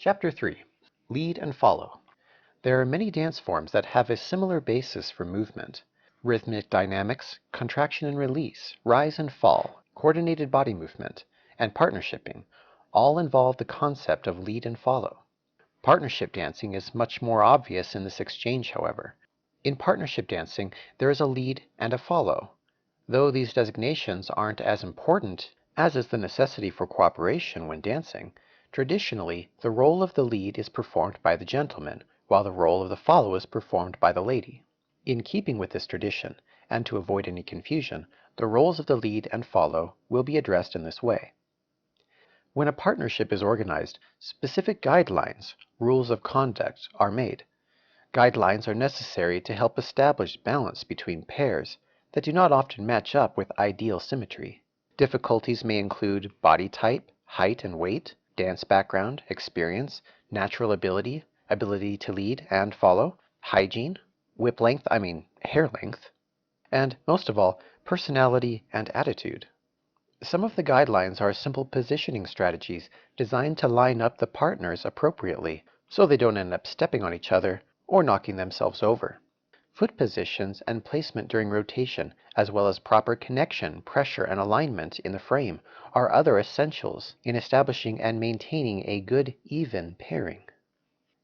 Chapter 3. Lead and Follow. There are many dance forms that have a similar basis for movement. Rhythmic dynamics, contraction and release, rise and fall, coordinated body movement, and partnershiping all involve the concept of lead and follow. Partnership dancing is much more obvious in this exchange, however. In partnership dancing, there is a lead and a follow. Though these designations aren't as important as is the necessity for cooperation when dancing, traditionally the role of the lead is performed by the gentleman, while the role of the follow is performed by the lady. In keeping with this tradition, and to avoid any confusion, the roles of the lead and follow will be addressed in this way. When a partnership is organized, specific guidelines, rules of conduct, are made. Guidelines are necessary to help establish balance between pairs that do not often match up with ideal symmetry. Difficulties may include body type, height and weight, dance background, experience, natural ability, ability to lead and follow, hygiene, hair length, and most of all, personality and attitude. Some of the guidelines are simple positioning strategies designed to line up the partners appropriately so they don't end up stepping on each other or knocking themselves over. Foot positions and placement during rotation, as well as proper connection, pressure, and alignment in the frame, are other essentials in establishing and maintaining a good, even pairing.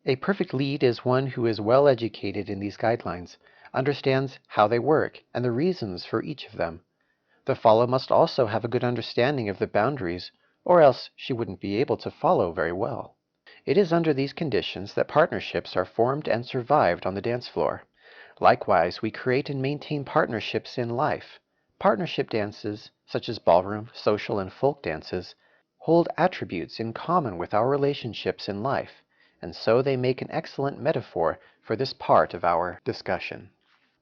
A perfect lead is one who is well educated in these guidelines, understands how they work and the reasons for each of them. The follow must also have a good understanding of the boundaries, or else she wouldn't be able to follow very well. It is under these conditions that partnerships are formed and survived on the dance floor. Likewise, we create and maintain partnerships in life. Partnership dances, such as ballroom, social, and folk dances, hold attributes in common with our relationships in life, and so they make an excellent metaphor for this part of our discussion.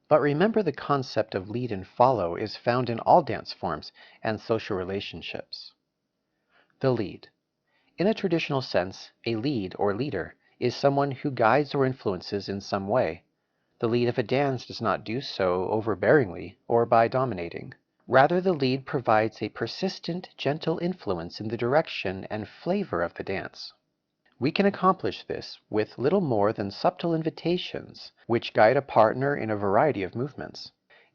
But remember, the concept of lead and follow is found in all dance forms and social relationships. The lead. In a traditional sense, a lead or leader is someone who guides or influences in some way. The lead of a dance does not do so overbearingly or by dominating. Rather, the lead provides a persistent, gentle influence in the direction and flavor of the dance. We can accomplish this with little more than subtle invitations, which guide a partner in a variety of movements.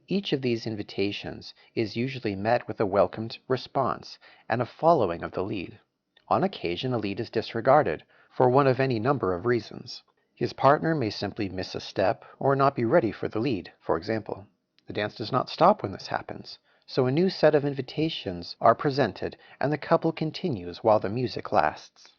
Each of these invitations is usually met with a welcomed response and a following of the lead. On occasion, a lead is disregarded, for one of any number of reasons. His partner may simply miss a step or not be ready for the lead, for example. The dance does not stop when this happens, so a new set of invitations are presented and the couple continues while the music lasts.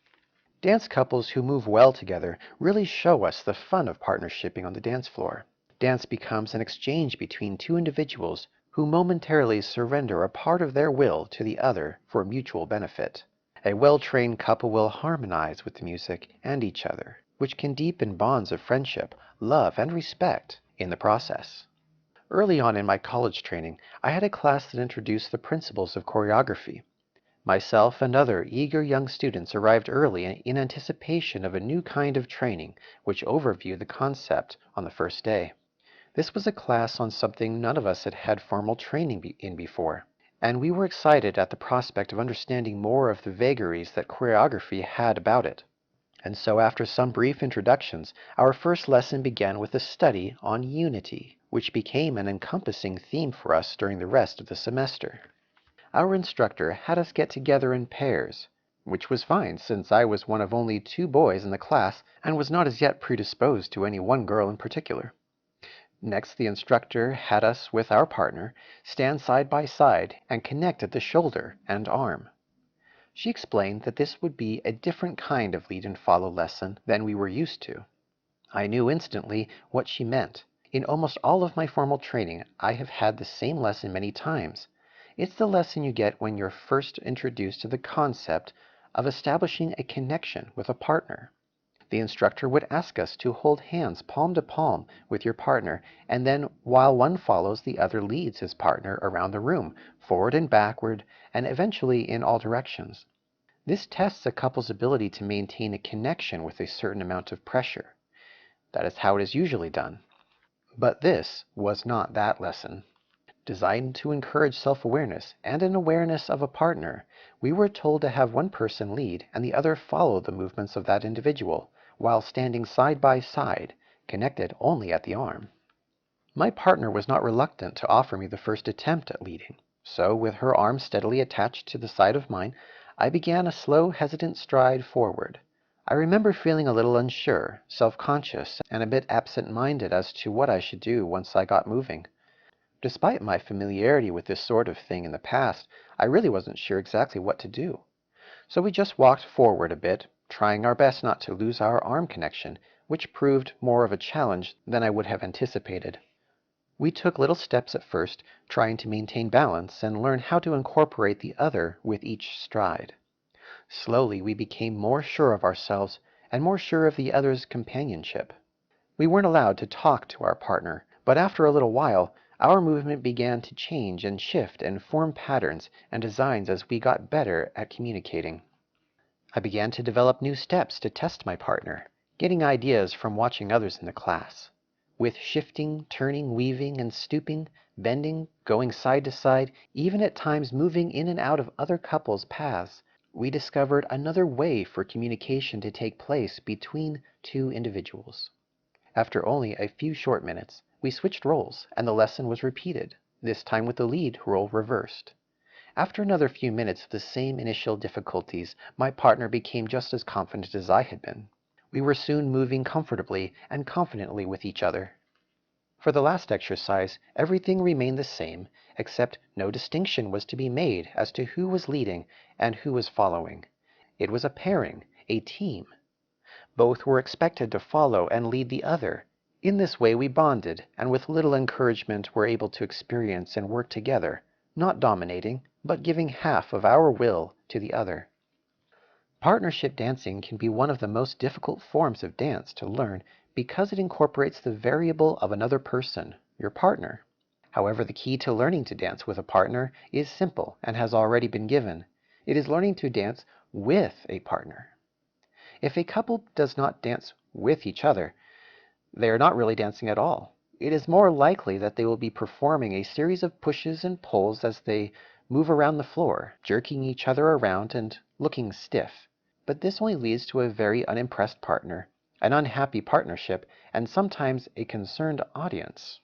Dance couples who move well together really show us the fun of partnershiping on the dance floor. Dance becomes an exchange between two individuals who momentarily surrender a part of their will to the other for mutual benefit. A well-trained couple will harmonize with the music and each other, which can deepen bonds of friendship, love, and respect in the process. Early on in my college training, I had a class that introduced the principles of choreography. Myself and other eager young students arrived early in anticipation of a new kind of training which overviewed the concept on the first day. This was a class on something none of us had had formal training in before, and we were excited at the prospect of understanding more of the vagaries that choreography had about it. And so, after some brief introductions, our first lesson began with a study on unity, which became an encompassing theme for us during the rest of the semester. Our instructor had us get together in pairs, which was fine since I was one of only 2 boys in the class and was not as yet predisposed to any one girl in particular. Next, the instructor had us with our partner stand side by side and connect at the shoulder and arm. She explained that this would be a different kind of lead and follow lesson than we were used to. I knew instantly what she meant. In almost all of my formal training, I have had the same lesson many times. It's the lesson you get when you're first introduced to the concept of establishing a connection with a partner. The instructor would ask us to hold hands palm to palm with your partner, and then while one follows, the other leads his partner around the room, forward and backward, and eventually in all directions. This tests a couple's ability to maintain a connection with a certain amount of pressure. That is how it is usually done. But this was not that lesson. Designed to encourage self-awareness and an awareness of a partner, we were told to have one person lead and the other follow the movements of that individual, while standing side by side, connected only at the arm. My partner was not reluctant to offer me the first attempt at leading, so with her arm steadily attached to the side of mine, I began a slow, hesitant stride forward. I remember feeling a little unsure, self-conscious, and a bit absent-minded as to what I should do once I got moving. Despite my familiarity with this sort of thing in the past, I really wasn't sure exactly what to do. So we just walked forward a bit, trying our best not to lose our arm connection, which proved more of a challenge than I would have anticipated. We took little steps at first, trying to maintain balance and learn how to incorporate the other with each stride. Slowly we became more sure of ourselves and more sure of the other's companionship. We weren't allowed to talk to our partner, but after a little while, our movement began to change and shift and form patterns and designs as we got better at communicating. I began to develop new steps to test my partner, getting ideas from watching others in the class. With shifting, turning, weaving, and stooping, bending, going side to side, even at times moving in and out of other couples' paths, we discovered another way for communication to take place between two individuals. After only a few short minutes, we switched roles, and the lesson was repeated, this time with the lead role reversed. After another few minutes of the same initial difficulties, my partner became just as confident as I had been. We were soon moving comfortably and confidently with each other. For the last exercise, everything remained the same, except no distinction was to be made as to who was leading and who was following. It was a pairing, a team. Both were expected to follow and lead the other. In this way we bonded, and with little encouragement were able to experience and work together, not dominating, but giving half of our will to the other. Partnership dancing can be one of the most difficult forms of dance to learn because it incorporates the variable of another person, your partner. However, the key to learning to dance with a partner is simple and has already been given. It is learning to dance with a partner. If a couple does not dance with each other, they are not really dancing at all. It is more likely that they will be performing a series of pushes and pulls as they move around the floor, jerking each other around and looking stiff. But this only leads to a very unimpressed partner, an unhappy partnership, and sometimes a concerned audience.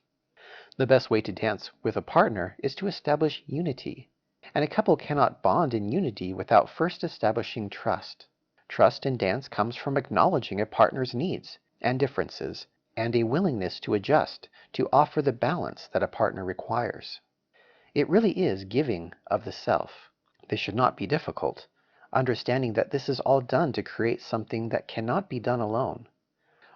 The best way to dance with a partner is to establish unity, and a couple cannot bond in unity without first establishing trust. Trust in dance comes from acknowledging a partner's needs and differences, and a willingness to adjust to offer the balance that a partner requires. It really is giving of the self. This should not be difficult, understanding that this is all done to create something that cannot be done alone.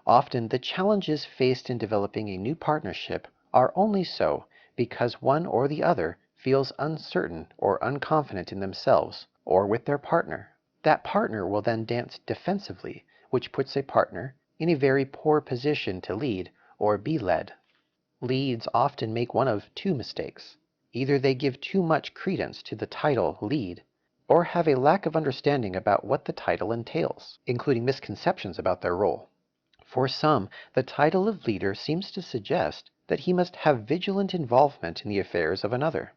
Often the challenges faced in developing a new partnership are only so because one or the other feels uncertain or unconfident in themselves or with their partner. That partner will then dance defensively, which puts a partner in a very poor position to lead or be led. Leads often make one of two mistakes. Either they give too much credence to the title lead, or have a lack of understanding about what the title entails, including misconceptions about their role. For some, the title of leader seems to suggest that he must have vigilant involvement in the affairs of another.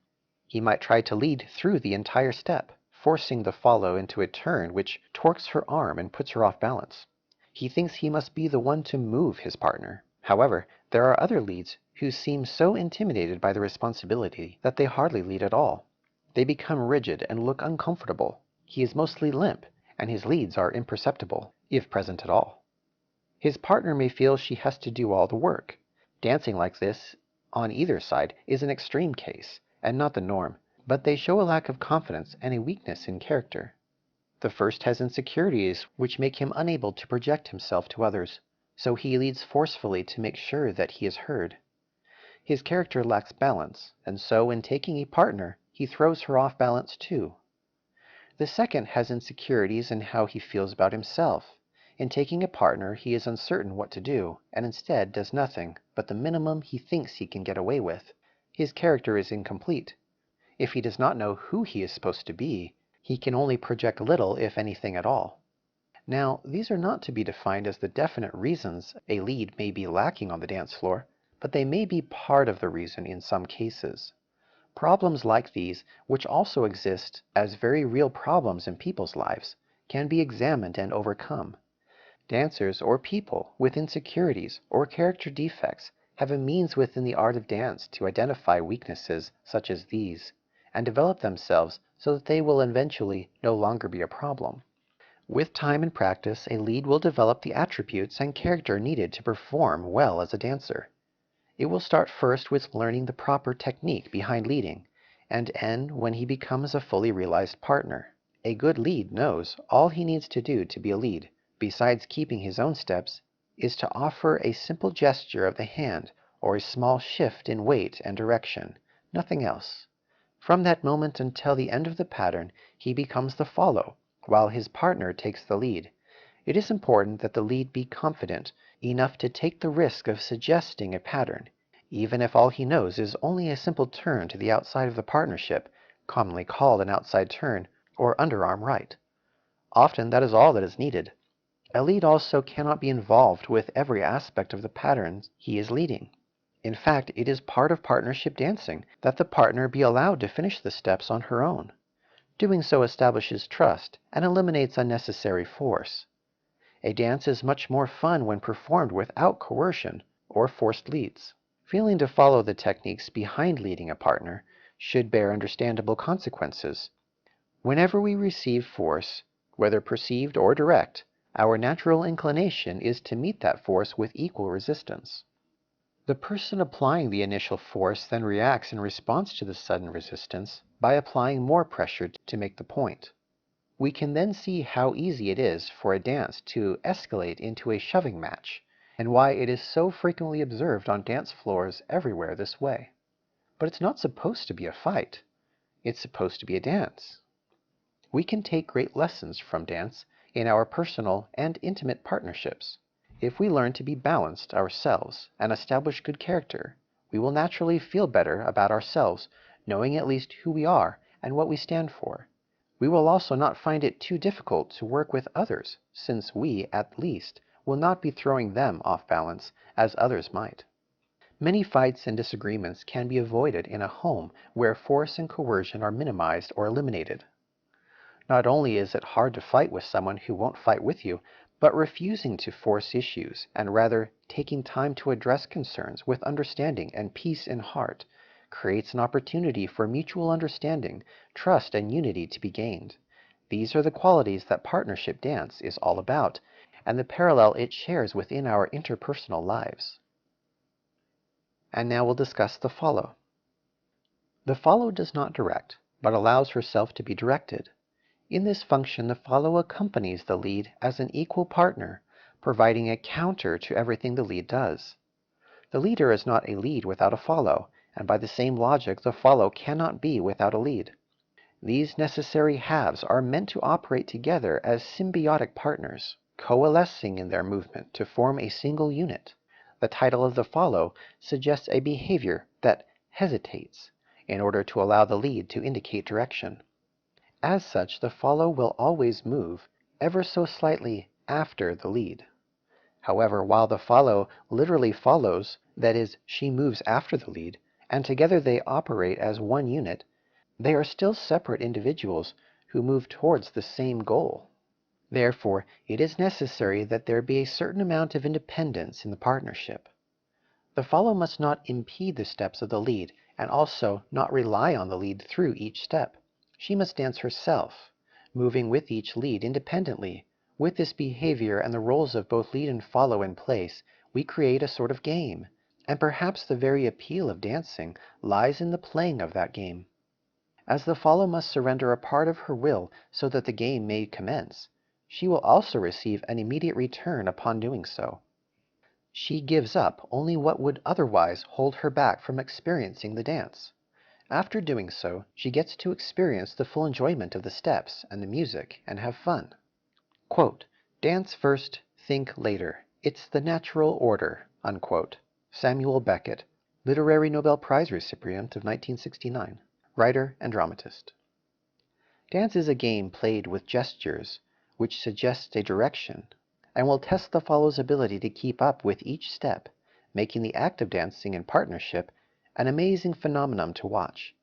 He might try to lead through the entire step, forcing the follow into a turn which torques her arm and puts her off balance. He thinks he must be the one to move his partner. However, there are other leads who seem so intimidated by the responsibility that they hardly lead at all. They become rigid and look uncomfortable. He is mostly limp, and his leads are imperceptible, if present at all. His partner may feel she has to do all the work. Dancing like this on either side is an extreme case, and not the norm, but they show a lack of confidence and a weakness in character. The first has insecurities which make him unable to project himself to others, so he leads forcefully to make sure that he is heard. His character lacks balance, and so in taking a partner, he throws her off balance too. The second has insecurities in how he feels about himself. In taking a partner, he is uncertain what to do, and instead does nothing but the minimum he thinks he can get away with. His character is incomplete. If he does not know who he is supposed to be, he can only project little, if anything at all. Now, these are not to be defined as the definite reasons a lead may be lacking on the dance floor, but they may be part of the reason in some cases. Problems like these, which also exist as very real problems in people's lives, can be examined and overcome. Dancers or people with insecurities or character defects have a means within the art of dance to identify weaknesses such as these and develop themselves so that they will eventually no longer be a problem. With time and practice, a lead will develop the attributes and character needed to perform well as a dancer. It will start first with learning the proper technique behind leading, and end when he becomes a fully realized partner. A good lead knows all he needs to do to be a lead, besides keeping his own steps, is to offer a simple gesture of the hand or a small shift in weight and direction, nothing else. From that moment until the end of the pattern, he becomes the follow, while his partner takes the lead. It is important that the lead be confident enough to take the risk of suggesting a pattern, even if all he knows is only a simple turn to the outside of the partnership, commonly called an outside turn or underarm right. Often that is all that is needed. A lead also cannot be involved with every aspect of the pattern he is leading. In fact, it is part of partnership dancing that the partner be allowed to finish the steps on her own. Doing so establishes trust and eliminates unnecessary force. A dance is much more fun when performed without coercion or forced leads. Failing to follow the techniques behind leading a partner should bear understandable consequences. Whenever we receive force, whether perceived or direct, our natural inclination is to meet that force with equal resistance. The person applying the initial force then reacts in response to the sudden resistance by applying more pressure to make the point. We can then see how easy it is for a dance to escalate into a shoving match, and why it is so frequently observed on dance floors everywhere this way. But it's not supposed to be a fight. It's supposed to be a dance. We can take great lessons from dance in our personal and intimate partnerships. If we learn to be balanced ourselves and establish good character, we will naturally feel better about ourselves, knowing at least who we are and what we stand for. We will also not find it too difficult to work with others, since we, at least, will not be throwing them off balance as others might. Many fights and disagreements can be avoided in a home where force and coercion are minimized or eliminated. Not only is it hard to fight with someone who won't fight with you, but refusing to force issues and rather taking time to address concerns with understanding and peace in heart creates an opportunity for mutual understanding, trust, and unity to be gained. These are the qualities that partnership dance is all about, and the parallel it shares within our interpersonal lives. And now we'll discuss the follow. The follow does not direct, but allows herself to be directed. In this function, the follow accompanies the lead as an equal partner, providing a counter to everything the lead does. The leader is not a lead without a follow, and by the same logic, the follow cannot be without a lead. These necessary halves are meant to operate together as symbiotic partners, coalescing in their movement to form a single unit. The title of the follow suggests a behavior that hesitates in order to allow the lead to indicate direction. As such, the follow will always move ever so slightly after the lead. However, while the follow literally follows, that is, she moves after the lead, and together they operate as one unit, they are still separate individuals who move towards the same goal. Therefore, it is necessary that there be a certain amount of independence in the partnership. The follow must not impede the steps of the lead, and also not rely on the lead through each step. She must dance herself, moving with each lead independently. With this behavior and the roles of both lead and follow in place, we create a sort of game, and perhaps the very appeal of dancing lies in the playing of that game. As the follow must surrender a part of her will so that the game may commence, she will also receive an immediate return upon doing so. She gives up only what would otherwise hold her back from experiencing the dance. After doing so, she gets to experience the full enjoyment of the steps and the music and have fun. Quote, "Dance first, think later. It's the natural order." Unquote. Samuel Beckett, Literary Nobel Prize recipient of 1969, writer and dramatist. Dance is a game played with gestures, which suggests a direction, and will test the follow's ability to keep up with each step, making the act of dancing in partnership an amazing phenomenon to watch.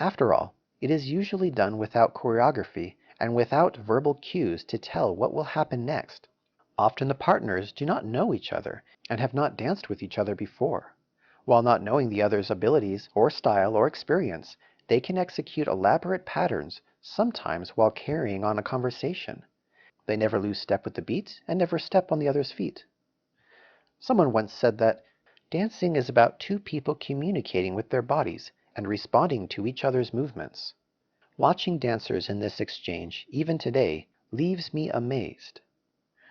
After all, it is usually done without choreography and without verbal cues to tell what will happen next. Often the partners do not know each other and have not danced with each other before. While not knowing the other's abilities or style or experience, they can execute elaborate patterns, sometimes while carrying on a conversation. They never lose step with the beat and never step on the other's feet. Someone once said that dancing is about two people communicating with their bodies and responding to each other's movements. Watching dancers in this exchange, even today, leaves me amazed.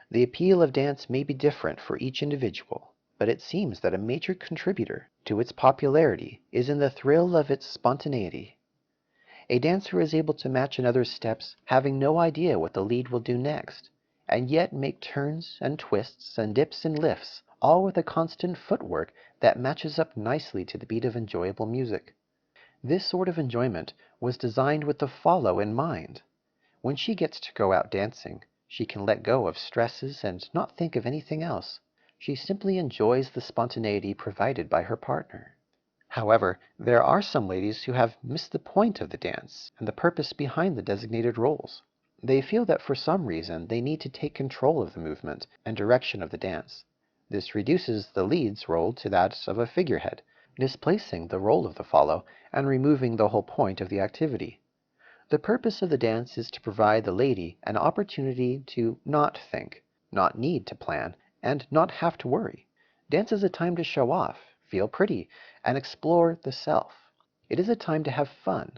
The appeal of dance may be different for each individual, but it seems that a major contributor to its popularity is in the thrill of its spontaneity. A dancer is able to match another's steps, having no idea what the lead will do next, and yet make turns and twists and dips and lifts, all with a constant footwork that matches up nicely to the beat of enjoyable music. This sort of enjoyment was designed with the follow in mind. When she gets to go out dancing, she can let go of stresses and not think of anything else. She simply enjoys the spontaneity provided by her partner. However, there are some ladies who have missed the point of the dance and the purpose behind the designated roles. They feel that for some reason they need to take control of the movement and direction of the dance. This reduces the lead's role to that of a figurehead, displacing the role of the follow and removing the whole point of the activity. The purpose of the dance is to provide the lady an opportunity to not think, not need to plan, and not have to worry. Dance is a time to show off, feel pretty, and explore the self. It is a time to have fun.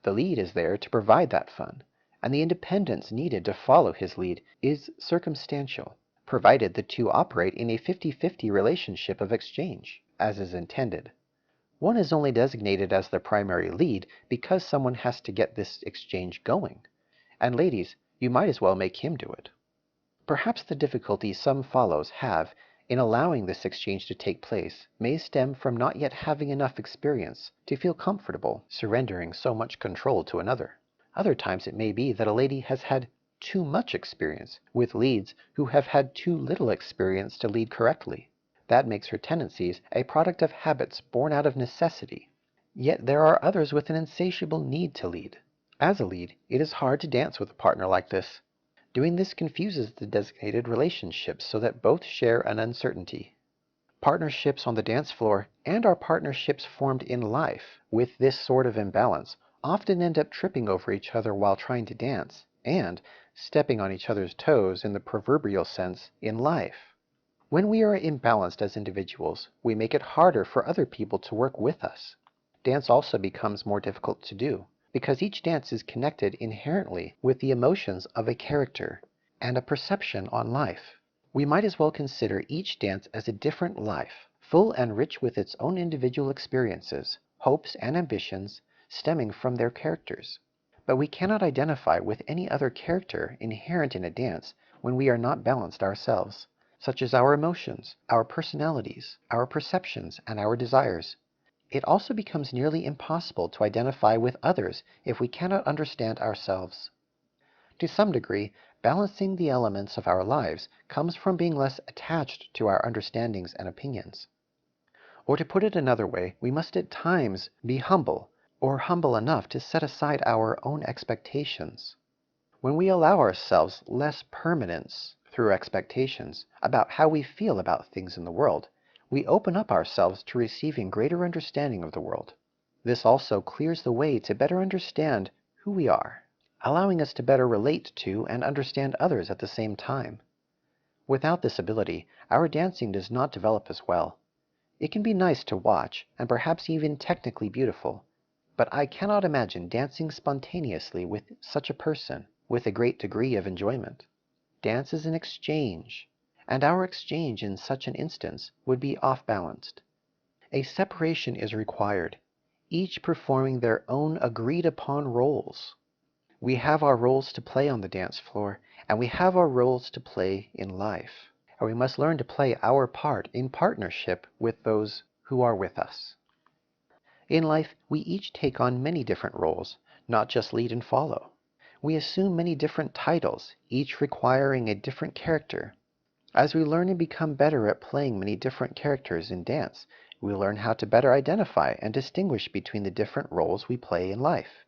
The lead is there to provide that fun, and the independence needed to follow his lead is circumstantial, provided the two operate in a 50-50 relationship of exchange, as is intended. One is only designated as the primary lead because someone has to get this exchange going. And ladies, you might as well make him do it. Perhaps the difficulty some follows have in allowing this exchange to take place may stem from not yet having enough experience to feel comfortable surrendering so much control to another. Other times it may be that a lady has had too much experience with leads who have had too little experience to lead correctly. That makes her tendencies a product of habits born out of necessity. Yet there are others with an insatiable need to lead. As a lead, it is hard to dance with a partner like this. Doing this confuses the designated relationships so that both share an uncertainty. Partnerships on the dance floor and our partnerships formed in life with this sort of imbalance often end up tripping over each other while trying to dance and stepping on each other's toes in the proverbial sense in life. When we are imbalanced as individuals, we make it harder for other people to work with us. Dance also becomes more difficult to do, because each dance is connected inherently with the emotions of a character and a perception on life. We might as well consider each dance as a different life, full and rich with its own individual experiences, hopes, and ambitions stemming from their characters. But we cannot identify with any other character inherent in a dance when we are not balanced ourselves, such as our emotions, our personalities, our perceptions, and our desires. It also becomes nearly impossible to identify with others if we cannot understand ourselves. To some degree, balancing the elements of our lives comes from being less attached to our understandings and opinions. Or to put it another way, we must at times be humble, or humble enough to set aside our own expectations. When we allow ourselves less permanence through expectations about how we feel about things in the world, we open up ourselves to receiving greater understanding of the world. This also clears the way to better understand who we are, allowing us to better relate to and understand others at the same time. Without this ability, our dancing does not develop as well. It can be nice to watch, and perhaps even technically beautiful, but I cannot imagine dancing spontaneously with such a person with a great degree of enjoyment. Dance is an exchange, and our exchange in such an instance would be off-balanced. A separation is required, each performing their own agreed-upon roles. We have our roles to play on the dance floor, and we have our roles to play in life, and we must learn to play our part in partnership with those who are with us. In life, we each take on many different roles, not just lead and follow. We assume many different titles, each requiring a different character. As we learn and become better at playing many different characters in dance, We learn how to better identify and distinguish between the different roles we play in life.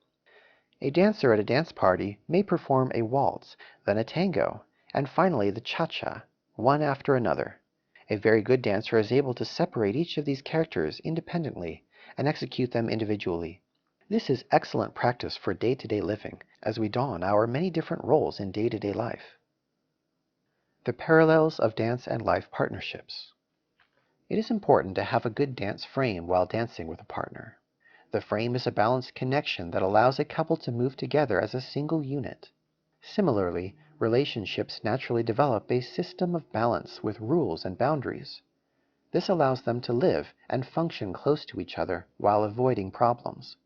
A dancer at a dance party may perform a waltz, then a tango, and finally the cha-cha, one after another. A very good dancer is able to separate each of these characters independently and execute them individually. This is excellent practice for day-to-day living as we don our many different roles in day-to-day life. The parallels of dance and life partnerships. It is important to have a good dance frame while dancing with a partner. The frame is a balanced connection that allows a couple to move together as a single unit. Similarly, relationships naturally develop a system of balance with rules and boundaries. This allows them to live and function close to each other while avoiding problems.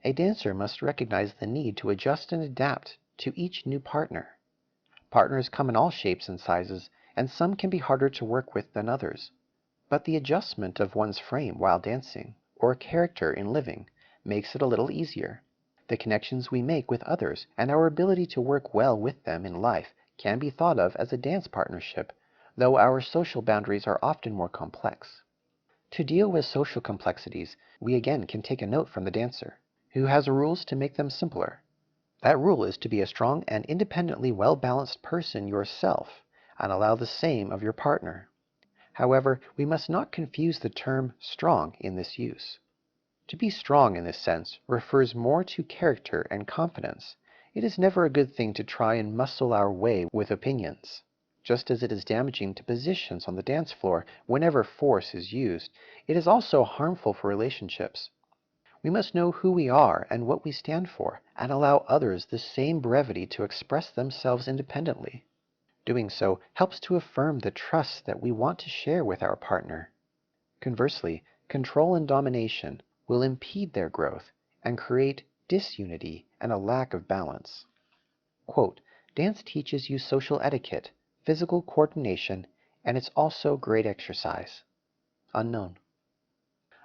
A dancer must recognize the need to adjust and adapt to each new partner. Partners come in all shapes and sizes, and some can be harder to work with than others. But the adjustment of one's frame while dancing, or character in living, makes it a little easier. The connections we make with others and our ability to work well with them in life can be thought of as a dance partnership, though our social boundaries are often more complex. To deal with social complexities, we again can take a note from the dancer, who has rules to make them simpler. That rule is to be a strong and independently well-balanced person yourself, and allow the same of your partner. However, we must not confuse the term strong in this use. To be strong in this sense refers more to character and confidence. It is never a good thing to try and muscle our way with opinions. Just as it is damaging to positions on the dance floor whenever force is used, it is also harmful for relationships. We must know who we are and what we stand for, and allow others the same brevity to express themselves independently. Doing so helps to affirm the trust that we want to share with our partner. Conversely, control and domination will impede their growth and create disunity and a lack of balance. Quote, "Dance teaches you social etiquette, physical coordination, and it's also great exercise." Unknown.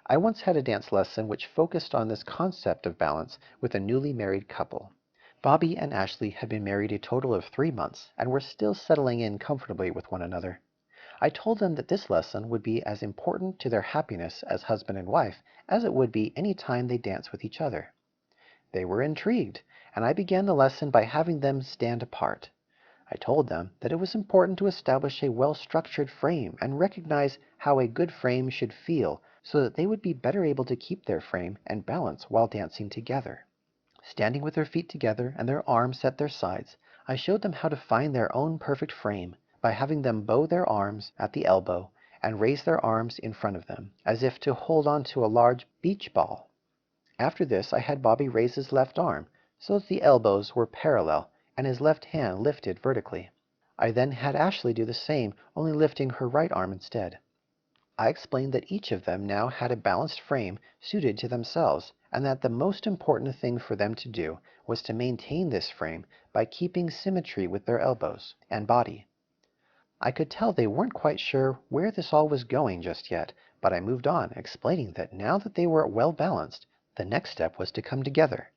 I once had a dance lesson which focused on this concept of balance with a newly married couple. Bobby and Ashley had been married a total of 3 months and were still settling in comfortably with one another. I told them that this lesson would be as important to their happiness as husband and wife as it would be any time they dance with each other. They were intrigued, and I began the lesson by having them stand apart. I told them that it was important to establish a well-structured frame and recognize how a good frame should feel so that they would be better able to keep their frame and balance while dancing together. Standing with their feet together and their arms at their sides, I showed them how to find their own perfect frame by having them bow their arms at the elbow and raise their arms in front of them, as if to hold on to a large beach ball. After this I had Bobby raise his left arm so that the elbows were parallel and his left hand lifted vertically. I then had Ashley do the same, only lifting her right arm instead. I explained that each of them now had a balanced frame suited to themselves, and that the most important thing for them to do was to maintain this frame by keeping symmetry with their elbows and body. I could tell they weren't quite sure where this all was going just yet, but I moved on, explaining that now that they were well balanced, the next step was to come together.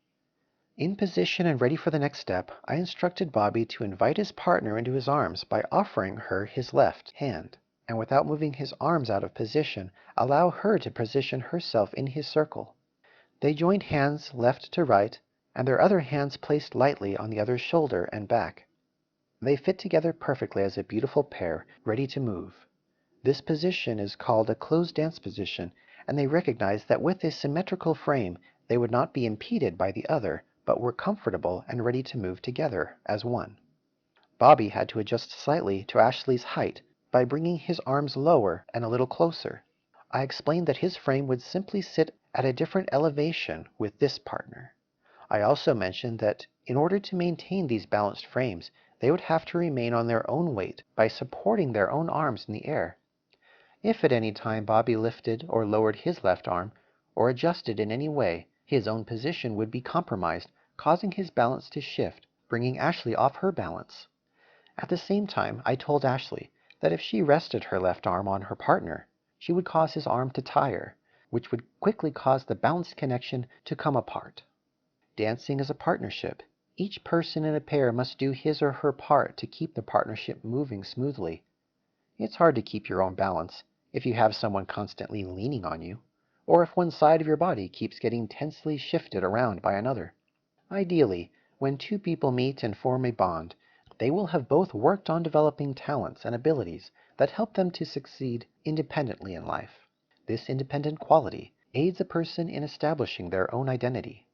In position and ready for the next step, I instructed Bobby to invite his partner into his arms by offering her his left hand, and without moving his arms out of position, allow her to position herself in his circle. They joined hands left to right, and their other hands placed lightly on the other's shoulder and back. They fit together perfectly as a beautiful pair, ready to move. This position is called a closed dance position, and they recognized that with a symmetrical frame, they would not be impeded by the other, but were comfortable and ready to move together as one. Bobby had to adjust slightly to Ashley's height by bringing his arms lower and a little closer. I explained that his frame would simply sit at a different elevation with this partner. I also mentioned that in order to maintain these balanced frames, they would have to remain on their own weight by supporting their own arms in the air. If at any time Bobby lifted or lowered his left arm, or adjusted in any way, his own position would be compromised, causing his balance to shift, bringing Ashley off her balance. At the same time, I told Ashley that if she rested her left arm on her partner, she would cause his arm to tire, which would quickly cause the balanced connection to come apart. Dancing is a partnership. Each person in a pair must do his or her part to keep the partnership moving smoothly. It's hard to keep your own balance. if you have someone constantly leaning on you, or if one side of your body keeps getting tensely shifted around by another. Ideally, when two people meet and form a bond, they will have both worked on developing talents and abilities that help them to succeed independently in life. This independent quality aids a person in establishing their own identity.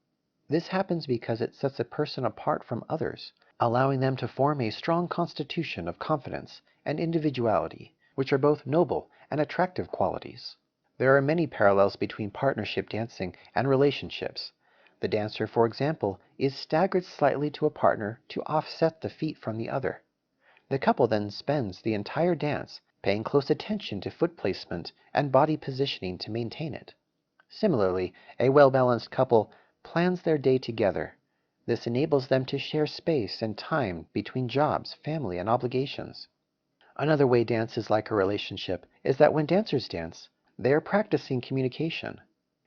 This happens because it sets a person apart from others, allowing them to form a strong constitution of confidence and individuality, which are both noble and attractive qualities. There are many parallels between partnership dancing and relationships. The dancer, for example, is staggered slightly to a partner to offset the feet from the other. The couple then spends the entire dance paying close attention to foot placement and body positioning to maintain it. Similarly, a well-balanced couple plans their day together. This enables them to share space and time between jobs, family, and obligations. Another way dance is like a relationship is that when dancers dance, they are practicing communication.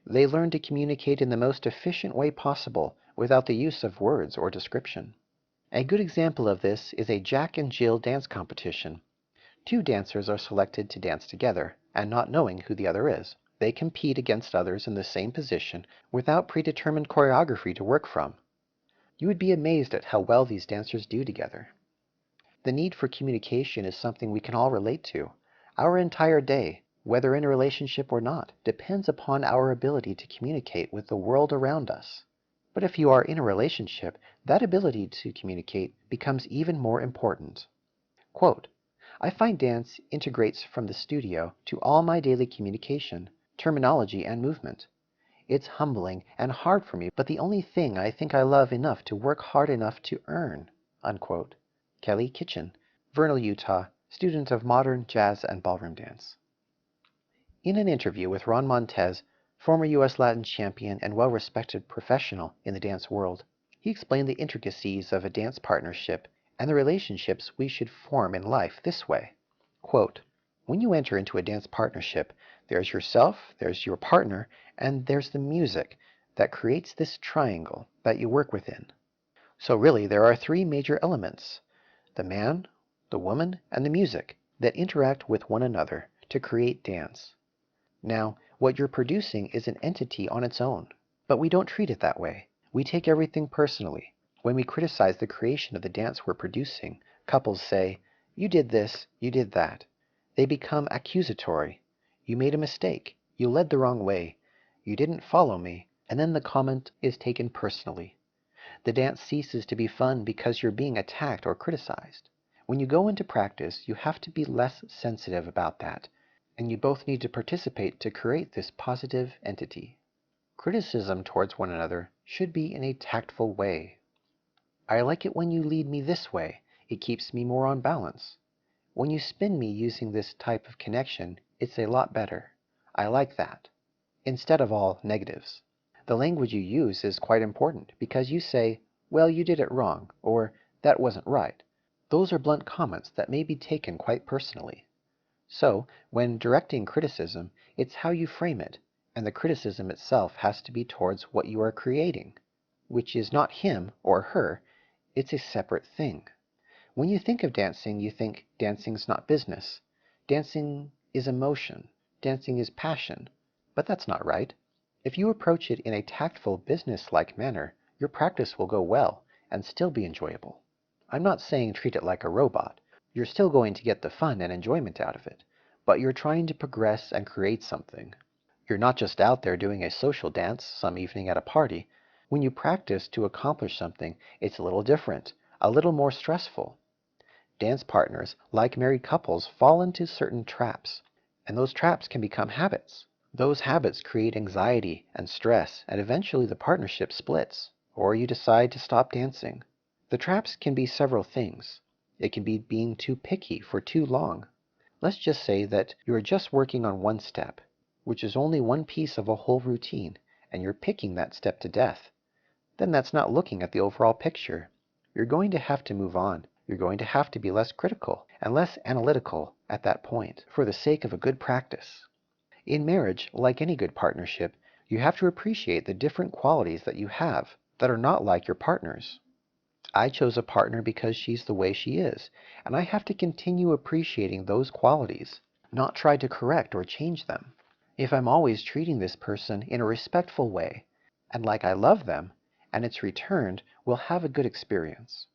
They learn to communicate in the most efficient way possible without the use of words or description. A good example of this is a Jack and Jill dance competition. Two dancers are selected to dance together, and not knowing who the other is, they compete against others in the same position without predetermined choreography to work from. You would be amazed at how well these dancers do together. The need for communication is something we can all relate to. Our entire day, whether in a relationship or not, depends upon our ability to communicate with the world around us. But if you are in a relationship, that ability to communicate becomes even more important. Quote, I find dance integrates from the studio to all my daily communication, terminology, and movement. It's humbling and hard for me, but the only thing I think I love enough to work hard enough to earn. Unquote. Kelly Kitchen, Vernal, Utah, student of modern jazz and ballroom dance. In an interview with Ron Montez, former U.S. Latin champion and well-respected professional in the dance world, he explained the intricacies of a dance partnership and the relationships we should form in life this way. Quote, when you enter into a dance partnership, there's yourself, there's your partner, and there's the music that creates this triangle that you work within. So really, there are three major elements: the man, the woman, and the music that interact with one another to create dance. Now, what you're producing is an entity on its own, but we don't treat it that way. We take everything personally. When we criticize the creation of the dance we're producing, couples say, you did this, you did that. They become accusatory. You made a mistake. You led the wrong way. You didn't follow me. And then the comment is taken personally. The dance ceases to be fun because you're being attacked or criticized. When you go into practice, you have to be less sensitive about that, and you both need to participate to create this positive entity. Criticism towards one another should be in a tactful way. I like it when you lead me this way. It keeps me more on balance. When you spin me using this type of connection, it's a lot better. I like that. Instead of all negatives. The language you use is quite important because you say, well, you did it wrong, or that wasn't right. Those are blunt comments that may be taken quite personally. So, when directing criticism, it's how you frame it, and the criticism itself has to be towards what you are creating, which is not him or her, it's a separate thing. When you think of dancing, you think dancing's not business. Dancing is emotion. Dancing is passion. But that's not right. If you approach it in a tactful, business-like manner, your practice will go well and still be enjoyable. I'm not saying treat it like a robot. You're still going to get the fun and enjoyment out of it, but you're trying to progress and create something. You're not just out there doing a social dance some evening at a party. When you practice to accomplish something, it's a little different, a little more stressful. Dance partners, like married couples, fall into certain traps, and those traps can become habits. Those habits create anxiety and stress, and eventually the partnership splits, or you decide to stop dancing. The traps can be several things. It can be being too picky for too long. Let's just say that you're just working on one step, which is only one piece of a whole routine, and you're picking that step to death. Then that's not looking at the overall picture. You're going to have to move on. You're going to have to be less critical and less analytical at that point for the sake of a good practice. In marriage, like any good partnership, you have to appreciate the different qualities that you have that are not like your partner's. I chose a partner because she's the way she is, and I have to continue appreciating those qualities. not try to correct or change them. If I'm always treating this person in a respectful way, and like I love them, and it's returned, we'll have a good experience.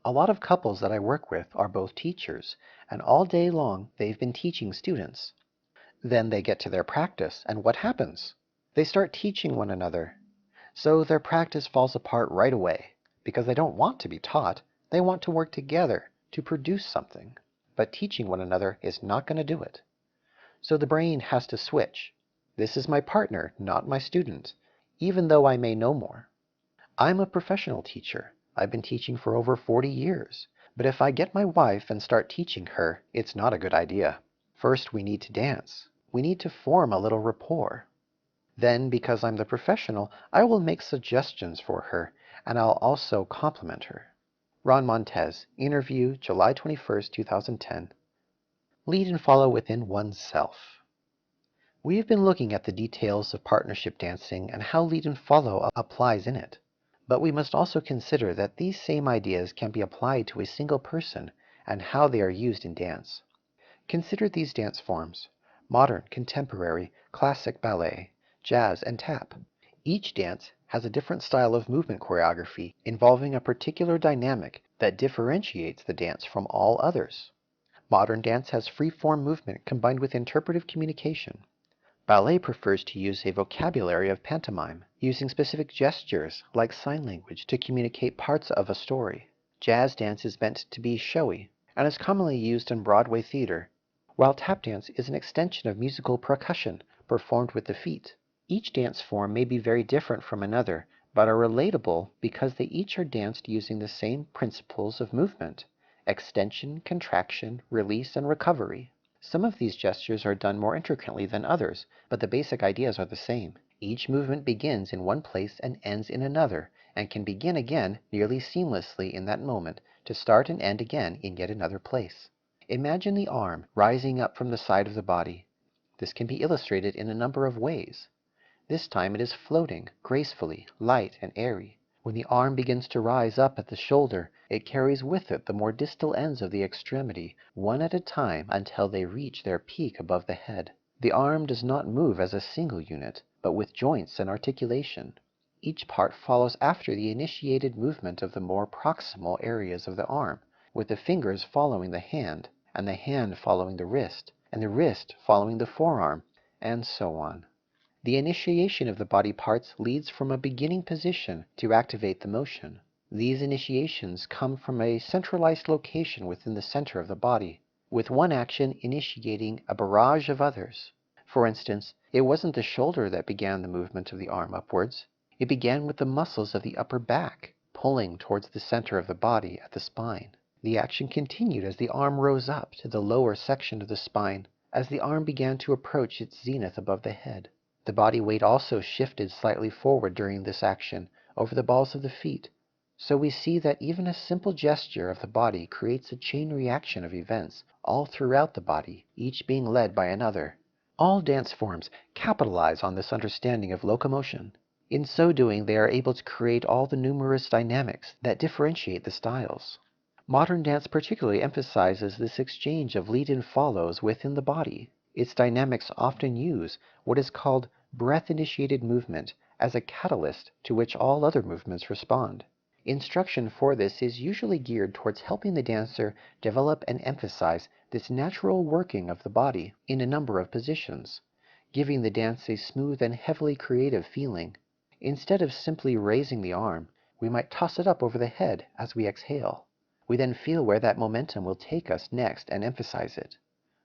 A lot of couples that I work with are both teachers, and all day long they've been teaching students. Then they get to their practice, and what happens? They start teaching one another. So their practice falls apart right away, because they don't want to be taught, they want to work together to produce something. But teaching one another is not going to do it. So the brain has to switch. This is my partner, not my student, even though I may know more. I'm a professional teacher. I've been teaching for over 40 years. But if I get my wife and start teaching her, it's not a good idea. First, we need to dance. We need to form a little rapport. Then, because I'm the professional, I will make suggestions for her, and I'll also compliment her. Ron Montez, interview, July 21st, 2010. Lead and follow within oneself. We have been looking at the details of partnership dancing and how lead and follow applies in it. But we must also consider that these same ideas can be applied to a single person and how they are used in dance. Consider these dance forms: modern, contemporary, classic ballet, jazz, and tap. Each dance has a different style of movement choreography involving a particular dynamic that differentiates the dance from all others. Modern dance has free-form movement combined with interpretive communication. Ballet prefers to use a vocabulary of pantomime, using specific gestures like sign language to communicate parts of a story. Jazz dance is meant to be showy and is commonly used in Broadway theater, while tap dance is an extension of musical percussion performed with the feet. Each dance form may be very different from another, but are relatable because they each are danced using the same principles of movement: extension, contraction, release, and recovery. Some of these gestures are done more intricately than others, but the basic ideas are the same. Each movement begins in one place and ends in another, and can begin again nearly seamlessly in that moment to start and end again in yet another place. Imagine the arm rising up from the side of the body. This can be illustrated in a number of ways. This time it is floating, gracefully, light and airy. When the arm begins to rise up at the shoulder, it carries with it the more distal ends of the extremity, one at a time until they reach their peak above the head. The arm does not move as a single unit, but with joints and articulation. Each part follows after the initiated movement of the more proximal areas of the arm, with the fingers following the hand, and the hand following the wrist, and the wrist following the forearm, and so on. The initiation of the body parts leads from a beginning position to activate the motion. These initiations come from a centralized location within the center of the body, with one action initiating a barrage of others. For instance, it wasn't the shoulder that began the movement of the arm upwards. It began with the muscles of the upper back, pulling towards the center of the body at the spine. The action continued as the arm rose up to the lower section of the spine, as the arm began to approach its zenith above the head. The body weight also shifted slightly forward during this action, over the balls of the feet. So we see that even a simple gesture of the body creates a chain reaction of events all throughout the body, each being led by another. All dance forms capitalize on this understanding of locomotion. In so doing, they are able to create all the numerous dynamics that differentiate the styles. Modern dance particularly emphasizes this exchange of lead and follows within the body. Its dynamics often use what is called breath-initiated movement as a catalyst to which all other movements respond. Instruction for this is usually geared towards helping the dancer develop and emphasize this natural working of the body in a number of positions, giving the dance a smooth and heavily creative feeling. Instead of simply raising the arm, we might toss it up over the head as we exhale. We then feel where that momentum will take us next and emphasize it.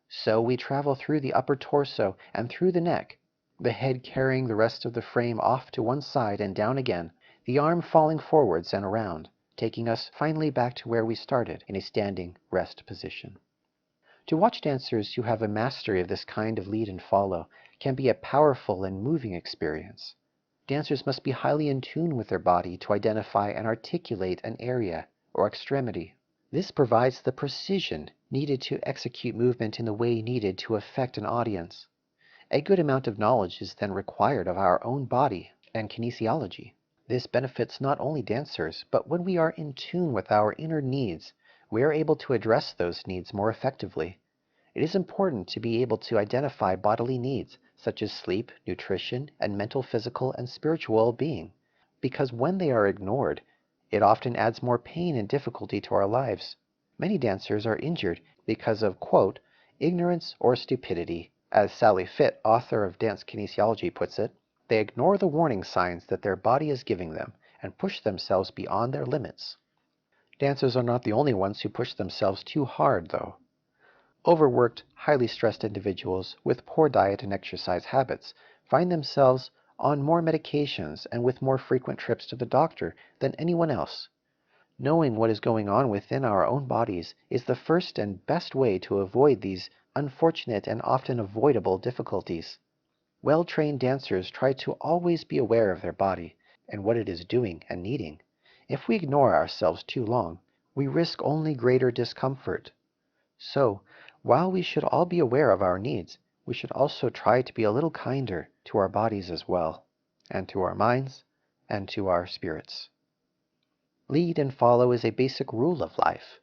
So we travel through the upper torso and through the neck, the head carrying the rest of the frame off to one side and down again, the arm falling forwards and around, taking us finally back to where we started in a standing rest position. To watch dancers who have a mastery of this kind of lead and follow can be a powerful and moving experience. Dancers must be highly in tune with their body to identify and articulate an area or extremity. This provides the precision needed to execute movement in the way needed to affect an audience. A good amount of knowledge is then required of our own body and kinesiology. This benefits not only dancers, but when we are in tune with our inner needs, we are able to address those needs more effectively. It is important to be able to identify bodily needs, such as sleep, nutrition, and mental, physical, and spiritual well-being, because when they are ignored, it often adds more pain and difficulty to our lives. Many dancers are injured because of, quote, ignorance or stupidity. As Sally Fitt, author of Dance Kinesiology, puts it, they ignore the warning signs that their body is giving them and push themselves beyond their limits. Dancers are not the only ones who push themselves too hard, though. Overworked, highly stressed individuals with poor diet and exercise habits find themselves on more medications and with more frequent trips to the doctor than anyone else. Knowing what is going on within our own bodies is the first and best way to avoid these unfortunate and often avoidable difficulties. Well-trained dancers try to always be aware of their body and what it is doing and needing. If we ignore ourselves too long, we risk only greater discomfort. So, while we should all be aware of our needs, we should also try to be a little kinder to our bodies as well, and to our minds, and to our spirits. Lead and follow is a basic rule of life.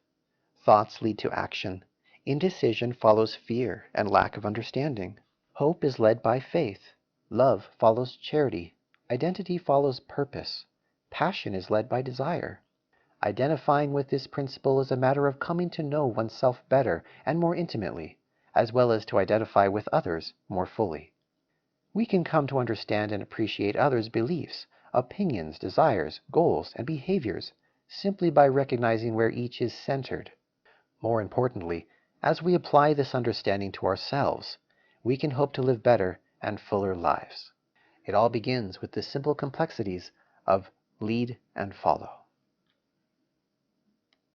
Thoughts lead to action. Indecision follows fear and lack of understanding. Hope is led by faith. Love follows charity. Identity follows purpose. Passion is led by desire. Identifying with this principle is a matter of coming to know oneself better and more intimately, as well as to identify with others more fully. We can come to understand and appreciate others' beliefs, opinions, desires, goals, and behaviors simply by recognizing where each is centered. More importantly, as we apply this understanding to ourselves, we can hope to live better and fuller lives. It all begins with the simple complexities of lead and follow.